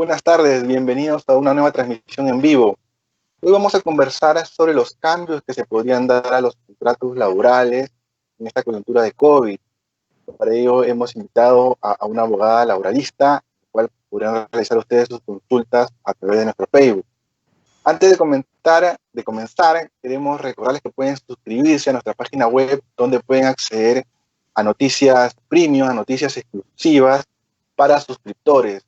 buenas tardes, bienvenidos a una nueva transmisión en vivo. Hoy vamos a conversar sobre los cambios que se podrían dar a los contratos laborales en esta coyuntura de COVID. Para ello hemos invitado a una abogada laboralista, la cual podrán realizar ustedes sus consultas a través de nuestro Facebook. Antes de comenzar, queremos recordarles que pueden suscribirse a nuestra página web, donde pueden acceder a noticias premium, a noticias exclusivas para suscriptores.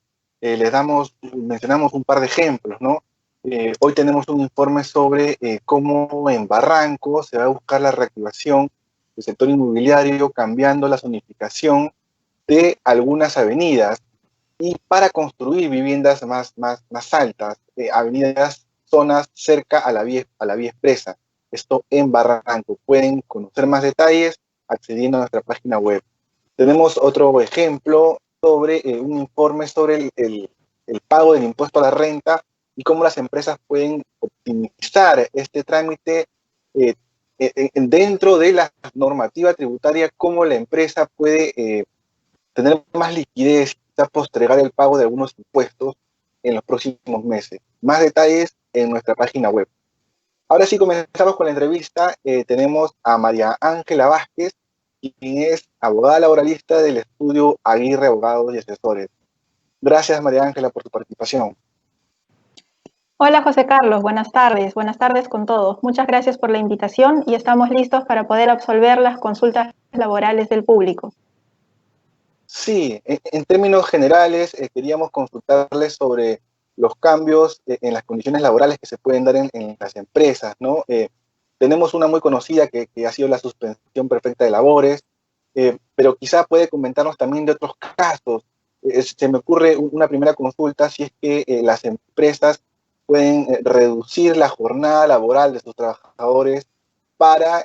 Mencionamos un par de ejemplos, ¿no? Hoy tenemos un informe sobre cómo en Barranco se va a buscar la reactivación del sector inmobiliario, cambiando la zonificación de algunas avenidas y para construir viviendas más altas, avenidas, zonas cerca a la vía expresa. Esto en Barranco. Pueden conocer más detalles accediendo a nuestra página web. Tenemos otro ejemplo sobre un informe sobre el pago del impuesto a la renta y cómo las empresas pueden optimizar este trámite dentro de la normativa tributaria, cómo la empresa puede tener más liquidez, quizás postergar el pago de algunos impuestos en los próximos meses. Más detalles en nuestra página web. Ahora sí, comenzamos con la entrevista. Tenemos a María Ángela Vázquez, quien es abogada laboralista del estudio Aguirre Abogados y Asesores. Gracias, María Ángela, por tu participación. Hola, José Carlos. Buenas tardes con todos. Muchas gracias por la invitación y estamos listos para poder absolver las consultas laborales del público. Sí, en términos generales, queríamos consultarles sobre los cambios en las condiciones laborales que se pueden dar en las empresas, ¿no? Tenemos una muy conocida que ha sido la suspensión perfecta de labores, pero quizá puede comentarnos también de otros casos. Se me ocurre una primera consulta si es que las empresas pueden reducir la jornada laboral de sus trabajadores para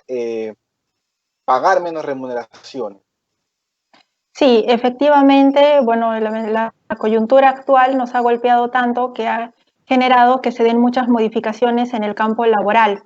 pagar menos remuneraciones. Sí, efectivamente, bueno, la coyuntura actual nos ha golpeado tanto que ha generado que se den muchas modificaciones en el campo laboral.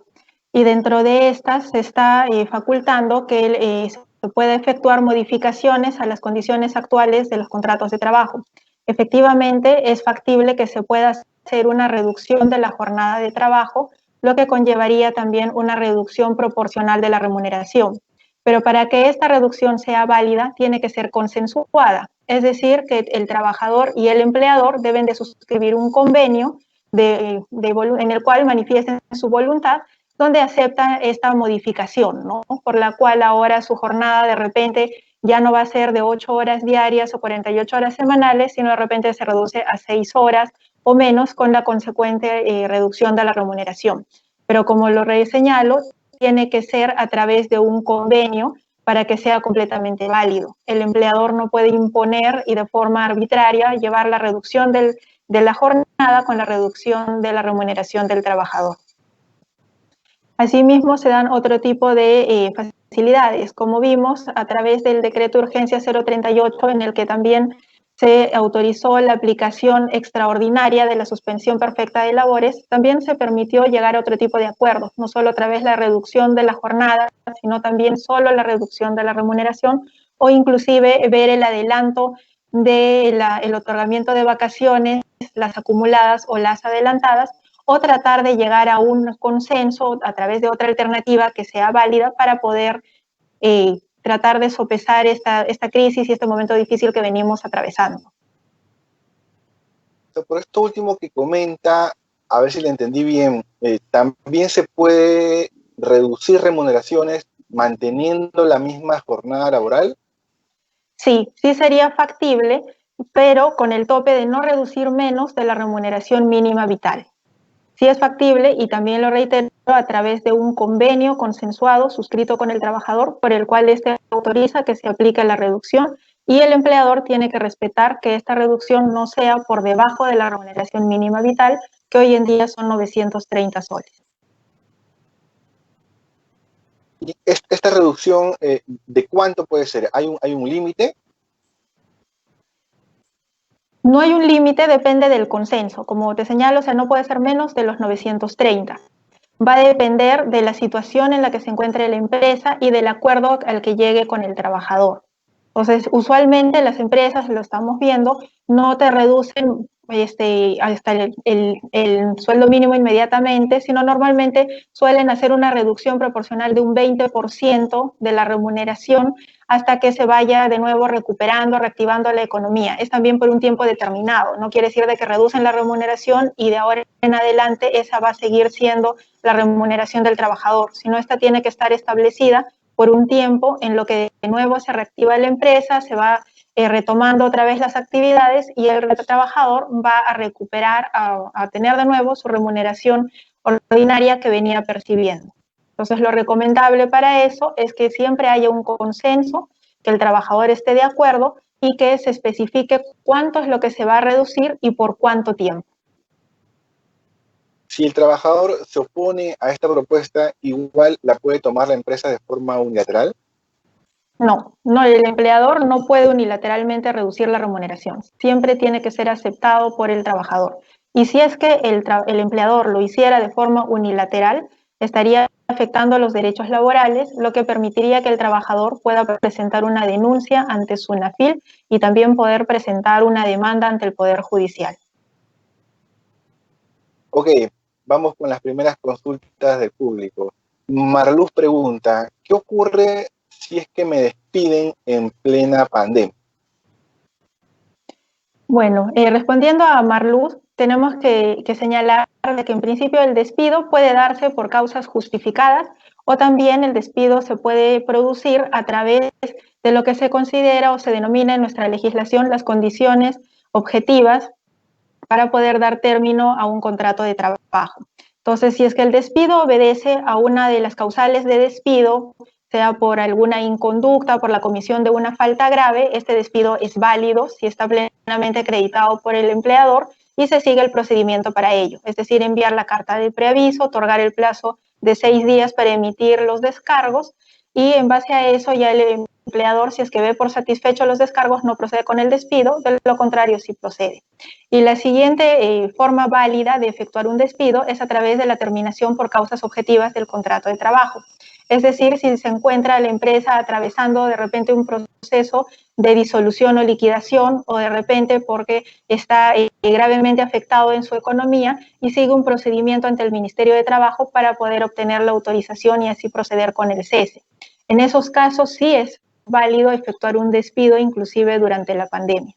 Y dentro de estas se está facultando que se pueda efectuar modificaciones a las condiciones actuales de los contratos de trabajo. Efectivamente, es factible que se pueda hacer una reducción de la jornada de trabajo, lo que conllevaría también una reducción proporcional de la remuneración. Pero para que esta reducción sea válida, tiene que ser consensuada. Es decir, que el trabajador y el empleador deben de suscribir un convenio en el cual manifiesten su voluntad, donde aceptan esta modificación, ¿no? Por la cual ahora su jornada de repente ya no va a ser de 8 horas diarias o 48 horas semanales, sino de repente se reduce a 6 horas o menos con la consecuente reducción de la remuneración. Pero como lo reseñalo, tiene que ser a través de un convenio para que sea completamente válido. El empleador no puede imponer y de forma arbitraria llevar la reducción de la jornada con la reducción de la remuneración del trabajador. Asimismo, se dan otro tipo de facilidades, como vimos a través del decreto de urgencia 038, en el que también se autorizó la aplicación extraordinaria de la suspensión perfecta de labores. También se permitió llegar a otro tipo de acuerdos, no solo a través de la reducción de la jornada, sino también solo la reducción de la remuneración o inclusive ver el adelanto del otorgamiento de vacaciones, las acumuladas o las adelantadas, o tratar de llegar a un consenso a través de otra alternativa que sea válida para poder tratar de sopesar esta crisis y este momento difícil que venimos atravesando. Por esto último que comenta, a ver si le entendí bien, también se puede reducir remuneraciones manteniendo la misma jornada laboral. Sí, sí sería factible, pero con el tope de no reducir menos de la remuneración mínima vital. Sí es factible y también lo reitero a través de un convenio consensuado suscrito con el trabajador por el cual éste autoriza que se aplique la reducción y el empleador tiene que respetar que esta reducción no sea por debajo de la remuneración mínima vital, que hoy en día son 930 soles. ¿Y esta reducción de cuánto puede ser? ¿Hay un límite? No hay un límite, depende del consenso. Como te señalo, o sea, no puede ser menos de los 930. Va a depender de la situación en la que se encuentre la empresa y del acuerdo al que llegue con el trabajador. Entonces, usualmente las empresas, lo estamos viendo, no te reducen hasta el sueldo mínimo inmediatamente, sino normalmente suelen hacer una reducción proporcional de un 20% de la remuneración hasta que se vaya de nuevo recuperando, reactivando la economía. Es también por un tiempo determinado, no quiere decir de que reducen la remuneración y de ahora en adelante esa va a seguir siendo la remuneración del trabajador, sino esta tiene que estar establecida por un tiempo en lo que de nuevo se reactiva la empresa, se va retomando otra vez las actividades y el trabajador va a recuperar, a tener de nuevo su remuneración ordinaria que venía percibiendo. Entonces, lo recomendable para eso es que siempre haya un consenso, que el trabajador esté de acuerdo y que se especifique cuánto es lo que se va a reducir y por cuánto tiempo. Si el trabajador se opone a esta propuesta, igual la puede tomar la empresa de forma unilateral. No, el empleador no puede unilateralmente reducir la remuneración. Siempre tiene que ser aceptado por el trabajador. Y si es que el empleador lo hiciera de forma unilateral, estaría afectando a los derechos laborales, lo que permitiría que el trabajador pueda presentar una denuncia ante SUNAFIL y también poder presentar una demanda ante el Poder Judicial. Ok, vamos con las primeras consultas del público. Marluz pregunta, ¿qué ocurre si es que me despiden en plena pandemia? Bueno, respondiendo a Marluz, tenemos que señalar que en principio el despido puede darse por causas justificadas o también el despido se puede producir a través de lo que se considera o se denomina en nuestra legislación las condiciones objetivas para poder dar término a un contrato de trabajo. Entonces, si es que el despido obedece a una de las causales de despido, sea por alguna inconducta, por la comisión de una falta grave, este despido es válido si está plenamente acreditado por el empleador y se sigue el procedimiento para ello, es decir, enviar la carta de preaviso, otorgar el plazo de 6 días para emitir los descargos y en base a eso ya el empleador, si es que ve por satisfecho los descargos, no procede con el despido, de lo contrario sí procede. Y la siguiente forma válida de efectuar un despido es a través de la terminación por causas objetivas del contrato de trabajo. Es decir, si se encuentra la empresa atravesando de repente un proceso de disolución o liquidación o de repente porque está gravemente afectado en su economía y sigue un procedimiento ante el Ministerio de Trabajo para poder obtener la autorización y así proceder con el cese. En esos casos sí es válido efectuar un despido inclusive durante la pandemia.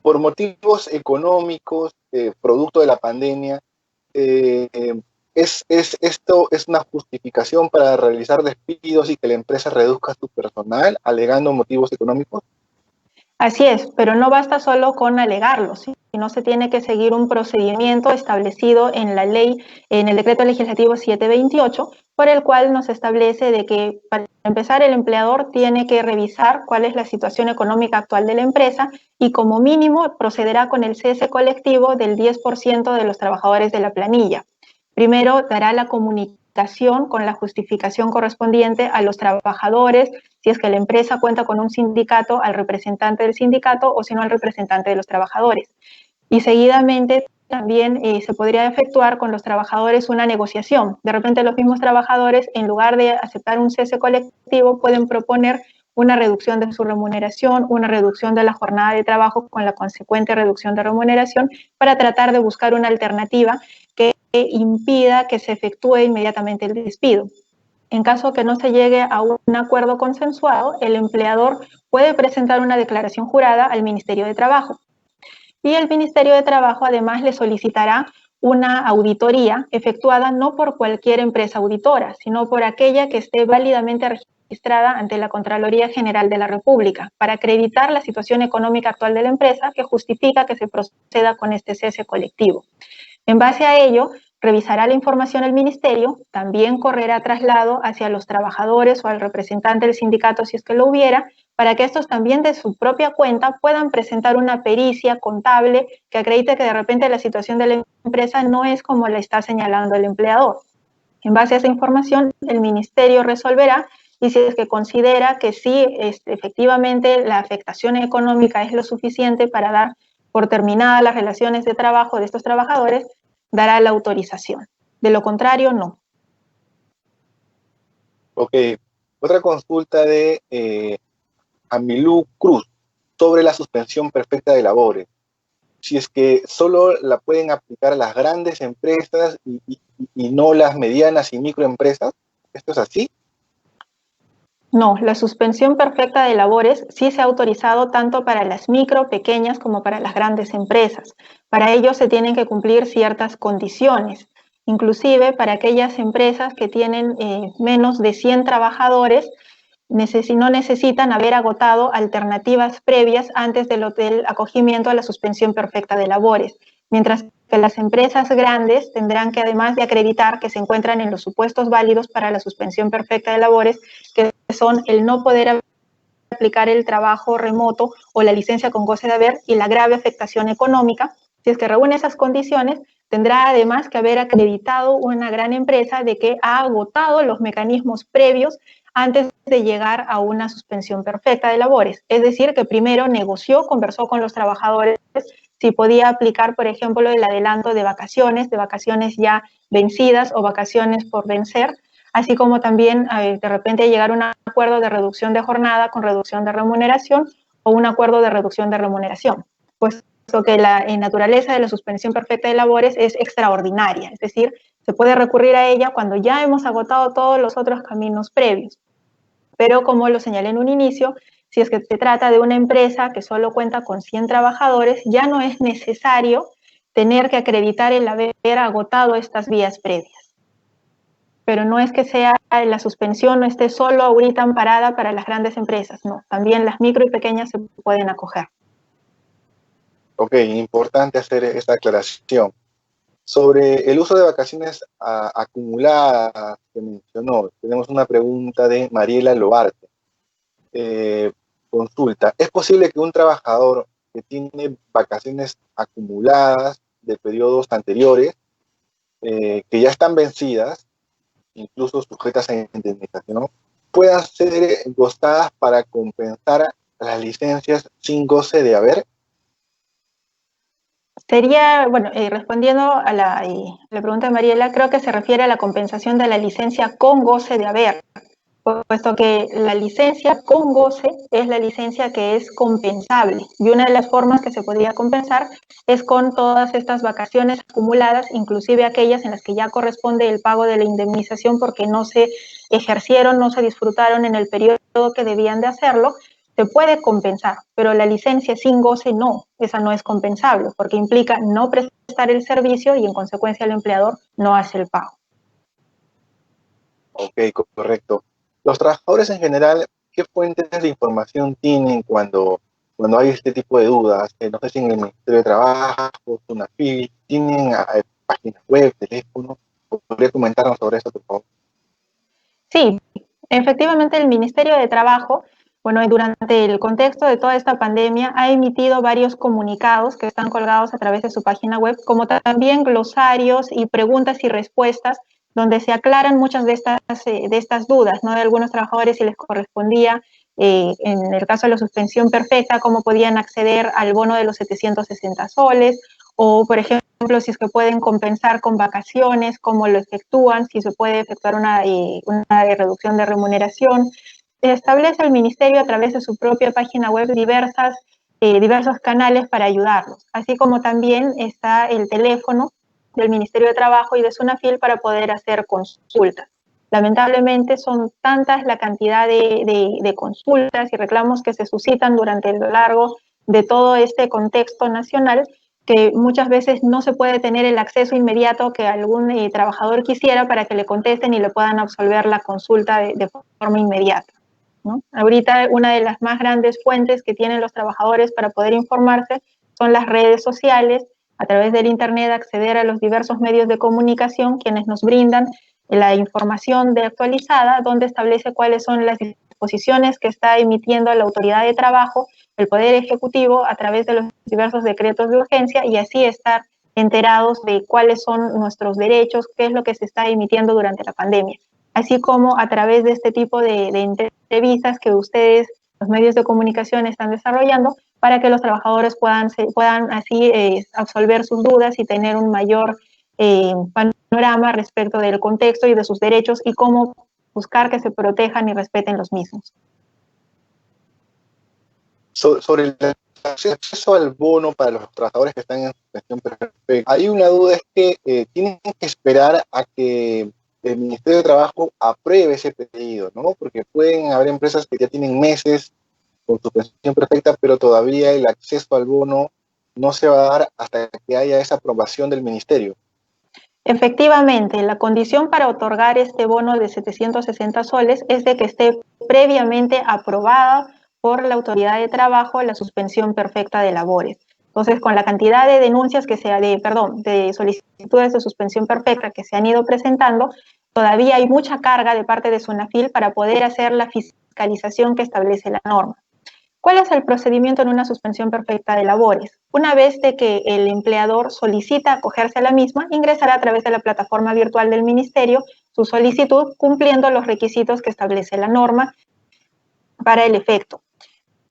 Por motivos económicos, producto de la pandemia, ¿esto es una justificación para realizar despidos y que la empresa reduzca su personal, alegando motivos económicos? Así es, pero no basta solo con alegarlo, sino se tiene que seguir un procedimiento establecido en la ley, en el decreto legislativo 728, por el cual nos establece de que, para empezar, el empleador tiene que revisar cuál es la situación económica actual de la empresa y como mínimo procederá con el cese colectivo del 10% de los trabajadores de la planilla. Primero dará la comunicación con la justificación correspondiente a los trabajadores, si es que la empresa cuenta con un sindicato, al representante del sindicato o si no al representante de los trabajadores. Y seguidamente también se podría efectuar con los trabajadores una negociación. De repente los mismos trabajadores, en lugar de aceptar un cese colectivo, pueden proponer una reducción de su remuneración, una reducción de la jornada de trabajo con la consecuente reducción de remuneración para tratar de buscar una alternativa que impida que se efectúe inmediatamente el despido. En caso que no se llegue a un acuerdo consensuado, el empleador puede presentar una declaración jurada al Ministerio de Trabajo. Y el Ministerio de Trabajo además le solicitará una auditoría efectuada no por cualquier empresa auditora, sino por aquella que esté válidamente registrada ante la Contraloría General de la República, para acreditar la situación económica actual de la empresa que justifica que se proceda con este cese colectivo. En base a ello, revisará la información el ministerio, también correrá traslado hacia los trabajadores o al representante del sindicato si es que lo hubiera, para que estos también de su propia cuenta puedan presentar una pericia contable que acredite que de repente la situación de la empresa no es como la está señalando el empleador. En base a esa información, el ministerio resolverá y si es que considera que sí, efectivamente, la afectación económica es lo suficiente para dar por terminadas las relaciones de trabajo de estos trabajadores, dará la autorización. De lo contrario, no. Ok, otra consulta de Amilú Cruz. sobre la suspensión perfecta de labores. Si es que solo la pueden aplicar a las grandes empresas y no las medianas y microempresas, ¿esto es así? No, la suspensión perfecta de labores sí se ha autorizado tanto para las micro, pequeñas como para las grandes empresas. Para ello se tienen que cumplir ciertas condiciones. Inclusive para aquellas empresas que tienen menos de 100 trabajadores, no necesitan haber agotado alternativas previas antes del acogimiento a la suspensión perfecta de labores, mientras que las empresas grandes tendrán que, además de acreditar que se encuentran en los supuestos válidos para la suspensión perfecta de labores, que son el no poder aplicar el trabajo remoto o la licencia con goce de haber y la grave afectación económica. Si es que reúne esas condiciones, tendrá además que haber acreditado una gran empresa de que ha agotado los mecanismos previos antes de llegar a una suspensión perfecta de labores. Es decir, que primero negoció, conversó con los trabajadores si podía aplicar, por ejemplo, el adelanto de vacaciones ya vencidas o vacaciones por vencer, así como también de repente llegar a un acuerdo de reducción de jornada con reducción de remuneración o un acuerdo de reducción de remuneración, puesto que la naturaleza de la suspensión perfecta de labores es extraordinaria, es decir, se puede recurrir a ella cuando ya hemos agotado todos los otros caminos previos. Pero como lo señalé en un inicio, si es que se trata de una empresa que solo cuenta con 100 trabajadores, ya no es necesario tener que acreditar el haber agotado estas vías previas. Pero no es que sea la suspensión no esté solo ahorita amparada para las grandes empresas, no, también las micro y pequeñas se pueden acoger. Ok, importante hacer esta aclaración. Sobre el uso de vacaciones acumuladas que mencionó, tenemos una pregunta de Mariela Loarte. Consulta, ¿es posible que un trabajador que tiene vacaciones acumuladas de periodos anteriores, que ya están vencidas, incluso sujetas a indemnización, puedan ser gozadas para compensar las licencias sin goce de haber? Sería, bueno, respondiendo a la pregunta de Mariela, creo que se refiere a la compensación de la licencia con goce de haber, puesto que la licencia con goce es la licencia que es compensable y una de las formas que se podría compensar es con todas estas vacaciones acumuladas, inclusive aquellas en las que ya corresponde el pago de la indemnización porque no se ejercieron, no se disfrutaron en el periodo que debían de hacerlo. Se puede compensar, pero la licencia sin goce no, esa no es compensable porque implica no prestar el servicio y en consecuencia el empleador no hace el pago. Ok, correcto. Los trabajadores en general, ¿qué fuentes de información tienen cuando hay este tipo de dudas? No sé si en el Ministerio de Trabajo, SUNAFIL, ¿tienen páginas web, teléfono? ¿Podría comentarnos sobre eso, por favor? Sí, efectivamente el Ministerio de Trabajo, bueno, durante el contexto de toda esta pandemia, ha emitido varios comunicados que están colgados a través de su página web, como también glosarios y preguntas y respuestas, donde se aclaran muchas de estas dudas, ¿no? De algunos trabajadores si les correspondía, en el caso de la suspensión perfecta, cómo podían acceder al bono de los 760 soles, o por ejemplo, si es que pueden compensar con vacaciones, cómo lo efectúan, si se puede efectuar una reducción de remuneración. Establece el Ministerio a través de su propia página web diversos canales para ayudarlos, así como también está el teléfono del Ministerio de Trabajo y de SUNAFIL para poder hacer consultas. Lamentablemente son tantas la cantidad de consultas y reclamos que se suscitan durante lo largo de todo este contexto nacional que muchas veces no se puede tener el acceso inmediato que algún trabajador quisiera para que le contesten y le puedan absolver la consulta de forma inmediata, ¿no? Ahorita una de las más grandes fuentes que tienen los trabajadores para poder informarse son las redes sociales, a través del Internet acceder a los diversos medios de comunicación quienes nos brindan la información actualizada donde establece cuáles son las disposiciones que está emitiendo la autoridad de trabajo, el Poder Ejecutivo a través de los diversos decretos de urgencia y así estar enterados de cuáles son nuestros derechos, qué es lo que se está emitiendo durante la pandemia. Así como a través de este tipo de entrevistas que ustedes, los medios de comunicación, están desarrollando para que los trabajadores puedan así absolver sus dudas y tener un mayor panorama respecto del contexto y de sus derechos y cómo buscar que se protejan y respeten los mismos. Sobre el acceso al bono para los trabajadores que están en suspensión perfecta, hay una duda, es que tienen que esperar a que el Ministerio de Trabajo apruebe ese pedido, ¿no? Porque pueden haber empresas que ya tienen meses con suspensión perfecta, pero todavía el acceso al bono no se va a dar hasta que haya esa aprobación del Ministerio. Efectivamente, la condición para otorgar este bono de 760 soles es de que esté previamente aprobada por la autoridad de trabajo la suspensión perfecta de labores. Entonces, con la cantidad de denuncias que de solicitudes de suspensión perfecta que se han ido presentando, todavía hay mucha carga de parte de SUNAFIL para poder hacer la fiscalización que establece la norma. ¿Cuál es el procedimiento en una suspensión perfecta de labores? Una vez de que el empleador solicita acogerse a la misma, ingresará a través de la plataforma virtual del ministerio su solicitud cumpliendo los requisitos que establece la norma para el efecto.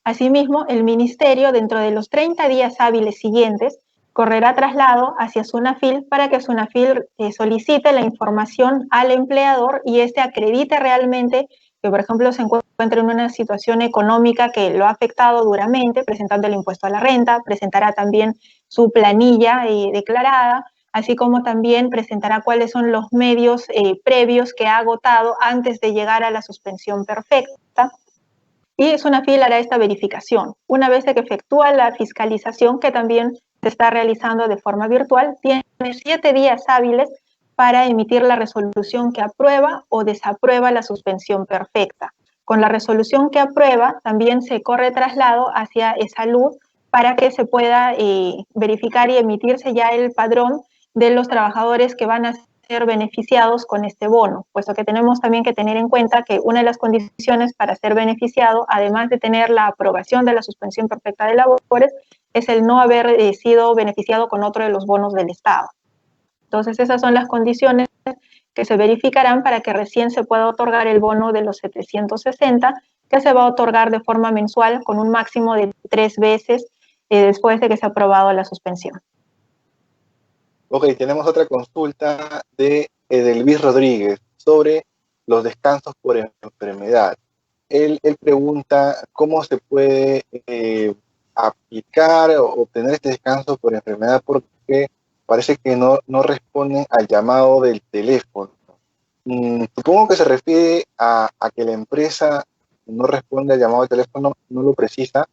Asimismo, el ministerio, dentro de los 30 días hábiles siguientes, correrá traslado hacia SUNAFIL para que SUNAFIL solicite la información al empleador y éste acredite realmente que, por ejemplo, se encuentra en una situación económica que lo ha afectado duramente, presentando el impuesto a la renta, presentará también su planilla declarada, así como también presentará cuáles son los medios previos que ha agotado antes de llegar a la suspensión perfecta. Y SUNAFIL hará esta verificación. Una vez de que efectúa la fiscalización, que también se está realizando de forma virtual, tiene 7 días hábiles para emitir la resolución que aprueba o desaprueba la suspensión perfecta. Con la resolución que aprueba, también se corre traslado hacia Salud para que se pueda verificar y emitirse ya el padrón de los trabajadores que van a ser beneficiados con este bono, puesto que tenemos también que tener en cuenta que una de las condiciones para ser beneficiado, además de tener la aprobación de la suspensión perfecta de labores, es el no haber sido beneficiado con otro de los bonos del Estado. Entonces, esas son las condiciones que se verificarán para que recién se pueda otorgar el bono de los 760, que se va a otorgar de forma mensual con un máximo de 3 veces después de que se ha aprobado la suspensión. Ok, tenemos otra consulta de Edelvis Rodríguez sobre los descansos por enfermedad. Él pregunta cómo se puede aplicar o obtener este descanso por enfermedad porque parece que no responden al llamado del teléfono. Supongo que se refiere a que la empresa no responde al llamado del teléfono, no lo precisa,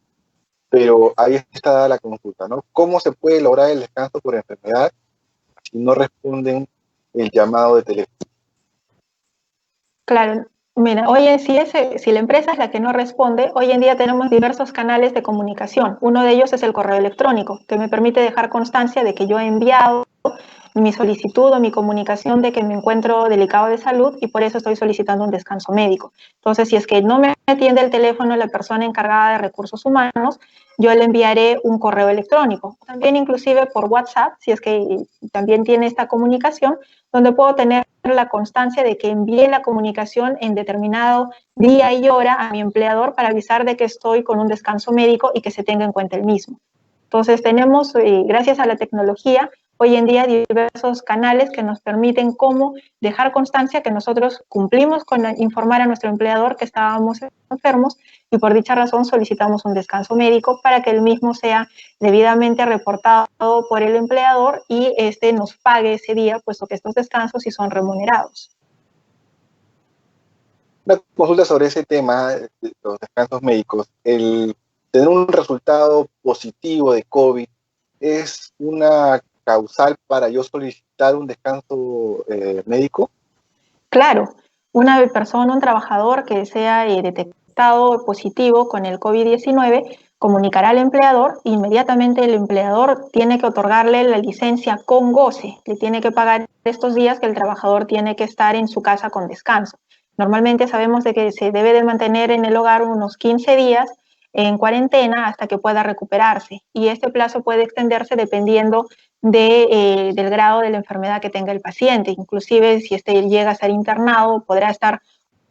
pero ahí está dada la consulta, ¿no? ¿Cómo se puede lograr el descanso por enfermedad si no responden el llamado de teléfono? Claro, mira, si la empresa es la que no responde, hoy en día tenemos diversos canales de comunicación. Uno de ellos es el correo electrónico, que me permite dejar constancia de que yo he enviado mi solicitud o mi comunicación de que me encuentro delicado de salud y por eso estoy solicitando un descanso médico. Entonces, si es que no me atiende el teléfono la persona encargada de recursos humanos, yo le enviaré un correo electrónico. También inclusive por WhatsApp, si es que también tiene esta comunicación, donde puedo tener la constancia de que envié la comunicación en determinado día y hora a mi empleador para avisar de que estoy con un descanso médico y que se tenga en cuenta el mismo. Entonces tenemos, gracias a la tecnología, hoy en día diversos canales que nos permiten cómo dejar constancia que nosotros cumplimos con informar a nuestro empleador que estábamos enfermos y por dicha razón solicitamos un descanso médico para que el mismo sea debidamente reportado por el empleador y este nos pague ese día, puesto que estos descansos sí son remunerados. Una consulta sobre ese tema, los descansos médicos. El tener un resultado positivo de COVID es una causal para yo solicitar un descanso médico. Claro, una persona, un trabajador que sea detectado positivo con el COVID-19 comunicará al empleador e inmediatamente el empleador tiene que otorgarle la licencia con goce, le tiene que pagar estos días que el trabajador tiene que estar en su casa con descanso. Normalmente sabemos de que se debe de mantener en el hogar unos 15 días en cuarentena hasta que pueda recuperarse y este plazo puede extenderse dependiendo del grado de la enfermedad que tenga el paciente. Inclusive si este llega a ser internado, podrá estar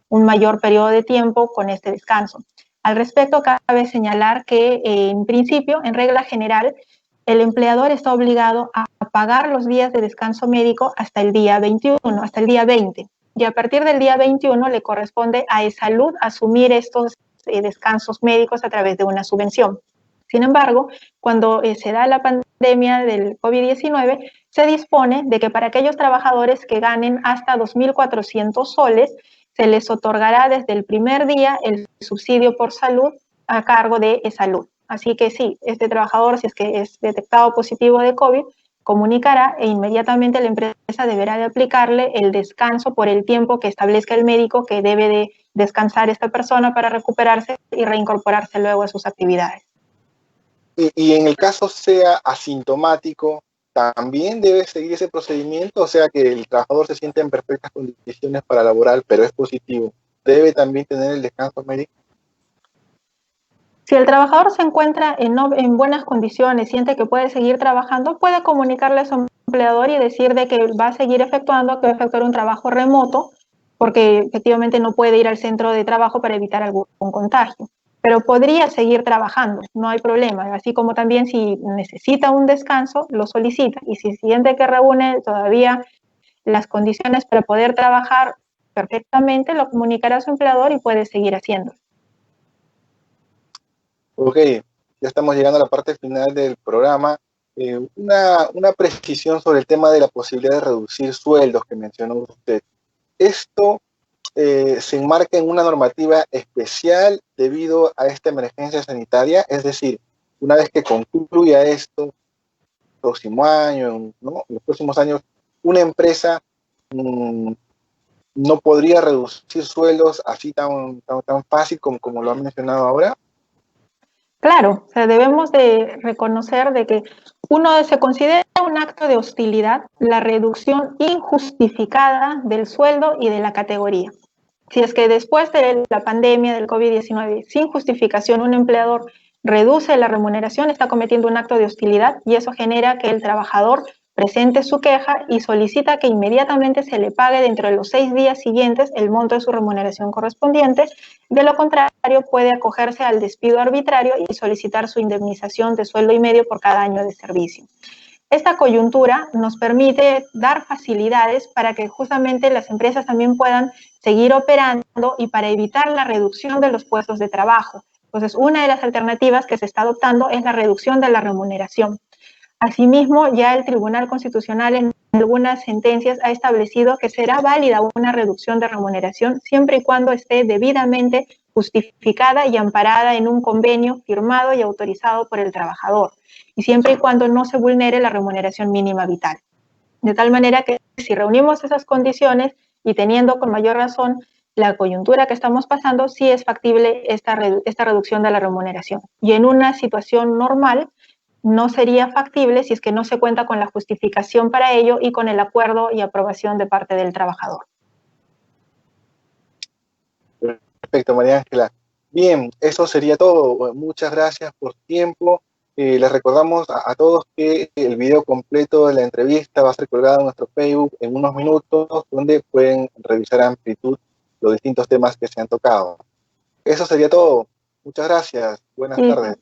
un mayor periodo de tiempo con este descanso. Al respecto, cabe señalar que en principio, en regla general, el empleador está obligado a pagar los días de descanso médico hasta el día 21, hasta el día 20. Y a partir del día 21 le corresponde a Salud asumir estos descansos médicos a través de una subvención. Sin embargo, cuando se da la pandemia del COVID-19, se dispone de que para aquellos trabajadores que ganen hasta 2.400 soles, se les otorgará desde el primer día el subsidio por salud a cargo de salud. Así que sí, este trabajador, si es que es detectado positivo de COVID, comunicará e inmediatamente la empresa deberá de aplicarle el descanso por el tiempo que establezca el médico que debe de descansar esta persona para recuperarse y reincorporarse luego a sus actividades. Y en el caso sea asintomático, ¿también debe seguir ese procedimiento? O sea, que el trabajador se siente en perfectas condiciones para laborar, pero es positivo. ¿Debe también tener el descanso médico? Si el trabajador se encuentra en buenas condiciones, siente que puede seguir trabajando, puede comunicarle a su empleador y decir de que va a seguir efectuando, que va a efectuar un trabajo remoto, porque efectivamente no puede ir al centro de trabajo para evitar algún contagio. Pero podría seguir trabajando, no hay problema. Así como también si necesita un descanso, lo solicita. Y si siente que reúne todavía las condiciones para poder trabajar perfectamente, lo comunicará a su empleador y puede seguir haciendo. Ok, ya estamos llegando a la parte final del programa. Una precisión sobre el tema de la posibilidad de reducir sueldos que mencionó usted. ¿Esto se enmarca en una normativa especial debido a esta emergencia sanitaria? Es decir, una vez que concluya esto, próximo año, ¿no? En los próximos años, una empresa no podría reducir sueldos así tan fácil como lo han mencionado ahora. Claro, o sea, debemos de reconocer de que uno se considera un acto de hostilidad la reducción injustificada del sueldo y de la categoría. Si es que después de la pandemia del COVID-19, sin justificación, un empleador reduce la remuneración, está cometiendo un acto de hostilidad y eso genera que el trabajador presente su queja y solicita que inmediatamente se le pague dentro de los 6 días siguientes el monto de su remuneración correspondiente. De lo contrario, puede acogerse al despido arbitrario y solicitar su indemnización de sueldo y medio por cada año de servicio. Esta coyuntura nos permite dar facilidades para que justamente las empresas también puedan seguir operando y para evitar la reducción de los puestos de trabajo. Entonces, una de las alternativas que se está adoptando es la reducción de la remuneración. Asimismo, ya el Tribunal Constitucional en algunas sentencias ha establecido que será válida una reducción de remuneración siempre y cuando esté debidamente justificada y amparada en un convenio firmado y autorizado por el trabajador, y siempre y cuando no se vulnere la remuneración mínima vital. De tal manera que si reunimos esas condiciones y teniendo con mayor razón la coyuntura que estamos pasando, sí es factible esta reducción de la remuneración. Y en una situación normal, no sería factible si es que no se cuenta con la justificación para ello y con el acuerdo y aprobación de parte del trabajador. Perfecto, María Ángela. Bien, eso sería todo. Muchas gracias por su tiempo. Les recordamos a todos que el video completo de la entrevista va a ser colgado en nuestro Facebook en unos minutos, donde pueden revisar a amplitud los distintos temas que se han tocado. Eso sería todo. Muchas gracias. Buenas tardes.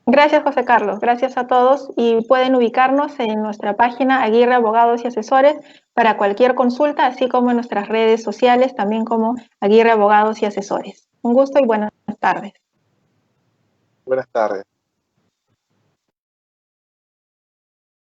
Gracias, José Carlos. Gracias a todos y pueden ubicarnos en nuestra página Aguirre Abogados y Asesores para cualquier consulta, así como en nuestras redes sociales, también como Aguirre Abogados y Asesores. Un gusto y buenas tardes. Buenas tardes.